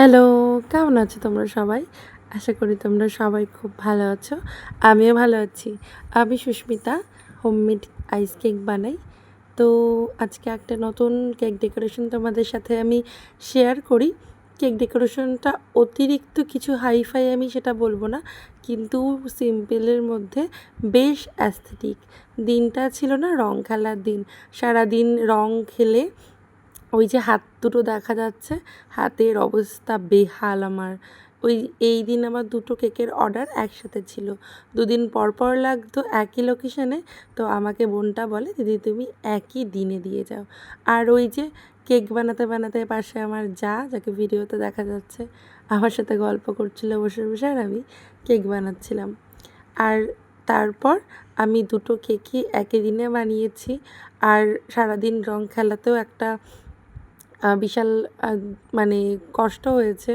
Hello, কেমন আছো তোমরা সবাই? আশা করি তোমরা সবাই খুব ভালো আছো। আমিও ভালো আছি। আমি সুস্মিতা, হোমমেড আইস কেক বানাই। তো আজকে একটা নতুন কেক ডেকোরেশন তোমাদের সাথে আমি শেয়ার করি। কেক ডেকোরেশনটা অতিরিক্ত কিছু হাই-ফাই আমি সেটা বলবো না, কিন্তু সিম্পলের মধ্যে বেশ অ্যাস্থেটিক। দিনটা ছিল না রং খেলার দিন। সারাদিন রং খেলে ওই যে হাত দুটো দেখা যাচ্ছে, হাতের অবস্থা বেহাল আমার। এই দিন আমার 2টো কেকের অর্ডার একসাথে ছিল। 2 দিন পর পর লাগতো একই লোকেশনে। তো আমাকে বোনটা বলে, দিদি তুমি একই দিনে দিয়ে যাও। আর ওই যে কেক বানাতে বানাতে পাশে আমার যাকে ভিডিওতে দেখা যাচ্ছে, আমার সাথে গল্প করছিল বসে বসে, আর আমি কেক বানাচ্ছিলাম। আর তারপর আমি 2টো কেকই একই দিনে বানিয়েছি। আর সারাদিন রং খেলাতেও একটা বিশাল মানে কষ্ট হয়েছে।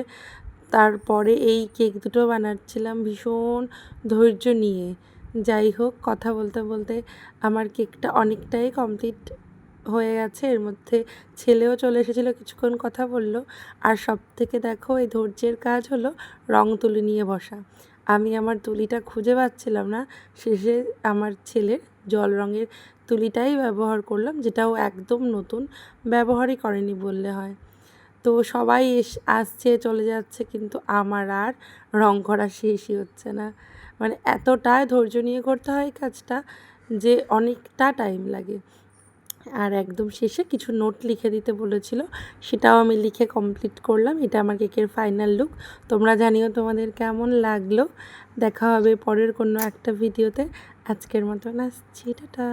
তারপরে এই কেক দুটো বানাচ্ছিলাম ভীষণ ধৈর্য নিয়ে। যাই হোক, কথা বলতে বলতে আমার কেকটা অনেকটাই কমপ্লিট হয়ে গেছে। এর মধ্যে ছেলেও চলে এসেছিলো, কিছুক্ষণ কথা বলল। আর সবথেকে দেখো এই ধৈর্যের কাজ হলো রং তুলি নিয়ে বসা। আমি আমার তুলিটা খুঁজে পাচ্ছিলাম না, শেষে আমার ছেলের জল রঙের তুলিটাই ব্যবহার করলাম, যেটাও একদম নতুন, ব্যবহারই করেনি বললে হয়। তো সবাই আসছে চলে যাচ্ছে, কিন্তু আমার আর রং করা শেষই হচ্ছে না। মানে এতটাই ধৈর্য নিয়ে করতে হয় কাজটা যে অনেকটা টাইম লাগে। আর একদম শেষে কিছু নোট লিখে দিতে বলেছিল, সেটাও আমি লিখে কমপ্লিট করলাম। এটা আমার কেকের ফাইনাল লুক। তোমরা জানিও তোমাদের কেমন লাগলো। দেখা হবে পরের কোনো একটা ভিডিওতে। আজকের মতন আসছি, টাটা।